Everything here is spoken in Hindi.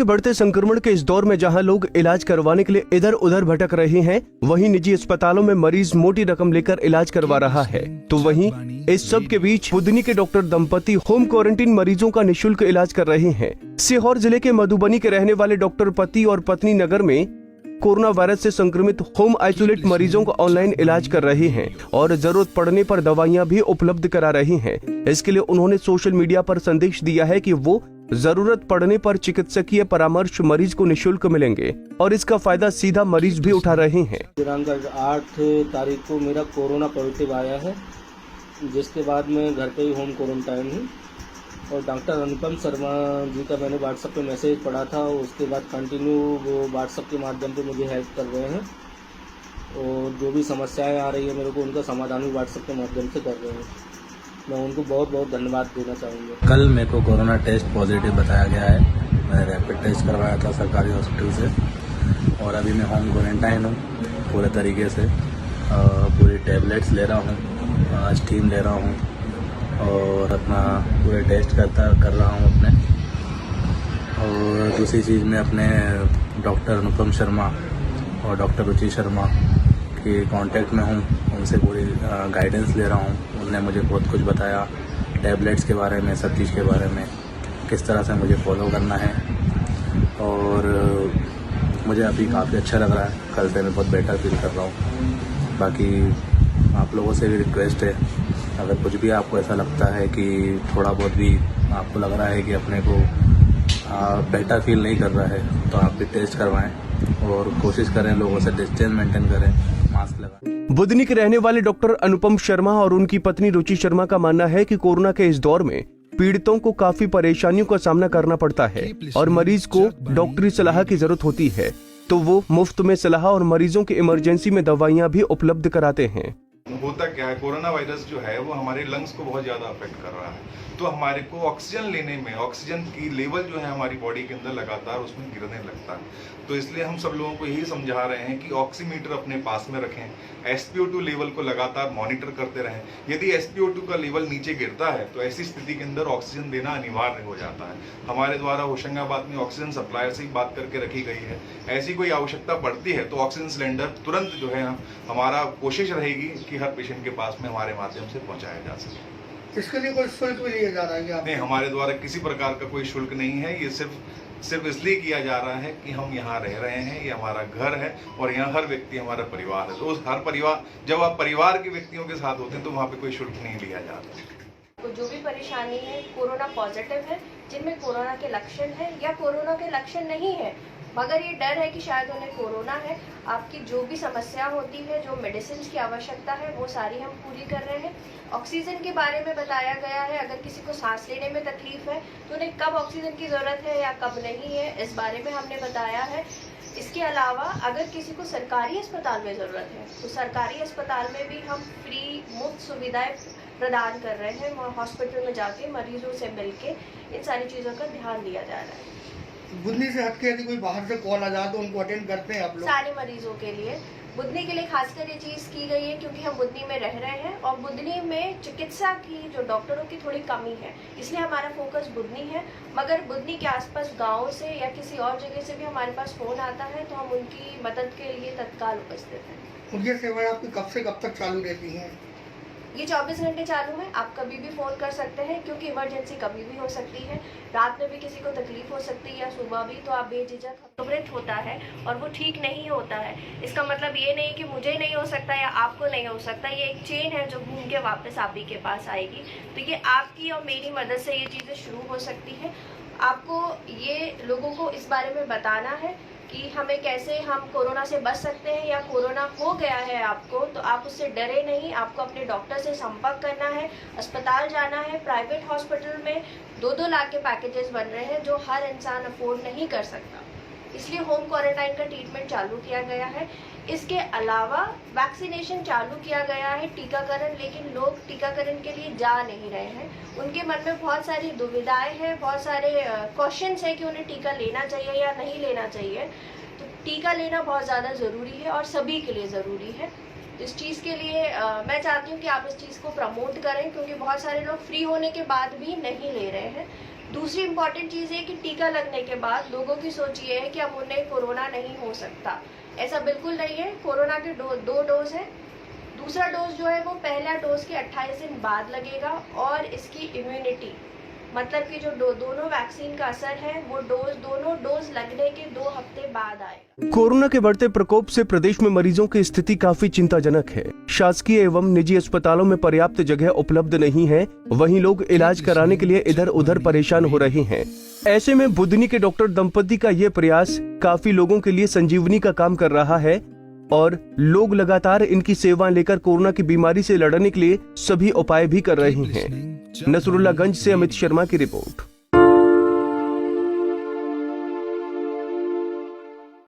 बढ़ते संक्रमण के इस दौर में जहां लोग इलाज करवाने के लिए इधर उधर भटक रहे हैं, वहीं निजी अस्पतालों में मरीज मोटी रकम लेकर इलाज करवा रहा है। तो वहीं इस सब के बीच बुधनी के डॉक्टर दंपति होम क्वारंटीन मरीजों का निःशुल्क इलाज कर रहे हैं। सीहोर जिले के मधुबनी के रहने वाले डॉक्टर पति और पत्नी नगर में कोरोना वायरस से संक्रमित होम आइसोलेट मरीजों का ऑनलाइन इलाज कर रहे हैं और जरूरत पड़ने पर दवाइयां भी उपलब्ध करा रहे हैं। इसके लिए उन्होंने सोशल मीडिया पर संदेश दिया है कि वो जरूरत पड़ने पर चिकित्सकीय परामर्श मरीज को निःशुल्क मिलेंगे और इसका फायदा सीधा मरीज भी उठा रहे हैं। दिनांक 8 तारीख को मेरा कोरोना पॉजिटिव आया है, जिसके बाद मैं घर पे ही होम क्वारंटाइन हूँ और डॉक्टर अनुपम शर्मा जी का मैंने व्हाट्सएप पे मैसेज पढ़ा था। उसके बाद कंटिन्यू वो व्हाट्सएप के माध्यम पे मुझे हेल्प कर रहे हैं और जो भी समस्याएं आ रही है मेरे को उनका समाधान भी व्हाट्सएप के माध्यम से कर रहे हैं। मैं उनको बहुत बहुत धन्यवाद देना चाहूँगा। कल मेरे को कोरोना टेस्ट पॉजिटिव बताया गया है। मैंने रैपिड टेस्ट करवाया था सरकारी हॉस्पिटल से और अभी मैं होम क्वारंटाइन हूँ पूरे तरीके से। पूरी टैबलेट्स ले रहा हूँ, स्टीम ले रहा हूँ और अपना पूरे टेस्ट कर रहा हूँ अपने। और दूसरी चीज़ में अपने डॉक्टर अनुपम शर्मा और डॉक्टर रुचि शर्मा के कांटेक्ट में हूँ, उनसे पूरी गाइडेंस ले रहा हूँ। उन्होंने मुझे बहुत कुछ बताया टैबलेट्स के बारे में, सब चीज़ के बारे में, किस तरह से मुझे फॉलो करना है और मुझे अभी काफ़ी अच्छा लग रहा है। कल से मैं बहुत बेटर फील कर रहा हूँ। बाकी आप लोगों से भी रिक्वेस्ट है, अगर कुछ भी आपको ऐसा लगता है कि थोड़ा बहुत भी आपको लग रहा है कि अपने को बेटर फील नहीं कर रहा है, तो आप भी टेस्ट करवाएं और कोशिश करें लोगों से डिस्टेंस मेंटेन करें, मास्क लगाएं। बुधनी के रहने वाले डॉक्टर अनुपम शर्मा और उनकी पत्नी रुचि शर्मा का मानना है कि कोरोना के इस दौर में पीड़ितों को काफी परेशानियों का सामना करना पड़ता है और मरीज को डॉक्टरी सलाह की जरूरत होती है, तो वो मुफ्त में सलाह और मरीजों की इमरजेंसी में दवाइयाँ भी उपलब्ध कराते हैं। होता क्या है, कोरोना वायरस जो है वो हमारे लंग्स को बहुत ज़्यादा अफेक्ट कर रहा है, तो हमारे को ऑक्सीजन लेने में ऑक्सीजन की लेवल जो है हमारी बॉडी के अंदर लगातार उसमें गिरने लगता है। तो इसलिए हम सब लोगों को यही समझा रहे हैं कि ऑक्सीमीटर अपने पास में रखें, SpO2 लेवल को लगातार मॉनिटर करते रहें। यदि SpO2 का लेवल नीचे गिरता है तो ऐसी स्थिति के अंदर ऑक्सीजन देना अनिवार्य हो जाता है। हमारे द्वारा होशंगाबाद में ऑक्सीजन सप्लायर से ही बात करके रखी गई है। ऐसी कोई आवश्यकता पड़ती है तो ऑक्सीजन सिलेंडर तुरंत जो है हमारा कोशिश रहेगी कि हर पेशेंट के पास में हमारे माध्यम से पहुंचाया जा सके। इसके लिए कोई शुल्क भी लिया जा रहा है? नहीं, हमारे द्वारा किसी प्रकार का कोई शुल्क नहीं है। ये सिर्फ इसलिए किया जा रहा है कि हम यहाँ रह रहे हैं, ये हमारा घर है और यहाँ हर व्यक्ति हमारा परिवार है। तो उस हर परिवार, जब आप परिवार के व्यक्तियों के साथ होते हैं तो वहाँ पे कोई शुल्क नहीं लिया जाता। तो जो भी परेशानी है, कोरोना पॉजिटिव है, जिनमें कोरोना के लक्षण है या कोरोना के लक्षण नहीं है मगर ये डर है कि शायद उन्हें कोरोना है, आपकी जो भी समस्या होती है, जो मेडिसिन की आवश्यकता है, वो सारी हम पूरी कर रहे हैं। ऑक्सीजन के बारे में बताया गया है, अगर किसी को सांस लेने में तकलीफ है तो उन्हें कब ऑक्सीजन की ज़रूरत है या कब नहीं है, इस बारे में हमने बताया है। इसके अलावा अगर किसी को सरकारी अस्पताल में ज़रूरत है तो सरकारी अस्पताल में भी हम फ्री मुफ्त सुविधाएं प्रदान कर रहे हैं। हॉस्पिटल में जाके मरीजों से मिलके इन सारी चीज़ों का ध्यान दिया जा रहा है। बुधनी से हटके यदि कोई बाहर से कॉल आ जाए तो उनको अटेंड करते हैं आप लोग? सारे मरीजों के लिए, बुधनी के लिए खासकर ये चीज़ की गई है क्योंकि हम बुधनी में रह रहे हैं और बुधनी में चिकित्सा की जो डॉक्टरों की थोड़ी कमी है, इसलिए हमारा फोकस बुधनी है। मगर बुधनी के आसपास गाँव से या किसी और जगह से भी हमारे पास फ़ोन आता है तो हम उनकी मदद के लिए तत्काल उपस्थित हैं। ये सेवाएं आपकी कब से कब तक चालू रहती हैं? ये 24 घंटे चालू है, आप कभी भी फ़ोन कर सकते हैं क्योंकि इमरजेंसी कभी भी हो सकती है, रात में भी किसी को तकलीफ हो सकती है या सुबह भी, तो आप बेझिझक खबरें होता है और वो ठीक नहीं होता है। इसका मतलब ये नहीं कि मुझे नहीं हो सकता या आपको नहीं हो सकता, ये एक चेन है जो घूम के वापस आप ही के पास आएगी। तो ये आपकी और मेरी मदद से ये चीज़ें शुरू हो सकती है। आपको ये लोगों को इस बारे में बताना है कि हमें कैसे हम कोरोना से बच सकते हैं या कोरोना हो गया है आपको तो आप उससे डरे नहीं, आपको अपने डॉक्टर से संपर्क करना है, अस्पताल जाना है। प्राइवेट हॉस्पिटल में 2-2 लाख के पैकेजेस बन रहे हैं जो हर इंसान अफोर्ड नहीं कर सकता, इसलिए होम क्वारंटाइन का ट्रीटमेंट चालू किया गया है। इसके अलावा वैक्सीनेशन चालू किया गया है, टीकाकरण, लेकिन लोग टीकाकरण के लिए जा नहीं रहे हैं। उनके मन में बहुत सारी दुविधाएं हैं, बहुत सारे क्वेश्चंस हैं कि उन्हें टीका लेना चाहिए या नहीं लेना चाहिए। तो टीका लेना बहुत ज़्यादा ज़रूरी है और सभी के लिए ज़रूरी है। इस चीज़ के लिए मैं चाहती हूँ कि आप इस चीज़ को प्रमोट करें क्योंकि बहुत सारे लोग फ्री होने के बाद भी नहीं ले रहे हैं। दूसरी इम्पॉर्टेंट चीज़ ये कि टीका लगने के बाद लोगों की सोच ये है कि अब उन्हें कोरोना नहीं हो सकता। ऐसा बिल्कुल नहीं है। कोरोना के दो डोज है। दूसरा डोज जो है वो पहला डोज के 28 दिन बाद लगेगा और इसकी इम्यूनिटी मतलब कि जो दोनों वैक्सीन का असर है वो दोनों डोज लगने के 2 हफ्ते बाद आएगा। कोरोना के बढ़ते प्रकोप से प्रदेश में मरीजों की स्थिति काफी चिंताजनक है। शासकीय एवं निजी अस्पतालों में पर्याप्त जगह उपलब्ध नहीं है, वहीं लोग इलाज कराने के लिए इधर उधर परेशान हो रहे हैं। ऐसे में बुधनी के डॉक्टर दंपति का ये प्रयास काफी लोगों के लिए संजीवनी का काम कर रहा है और लोग लगातार इनकी सेवा लेकर कोरोना की बीमारी से लड़ने के लिए सभी उपाय भी कर रहे हैं। नसरुल्लागंज से अमित शर्मा की रिपोर्ट।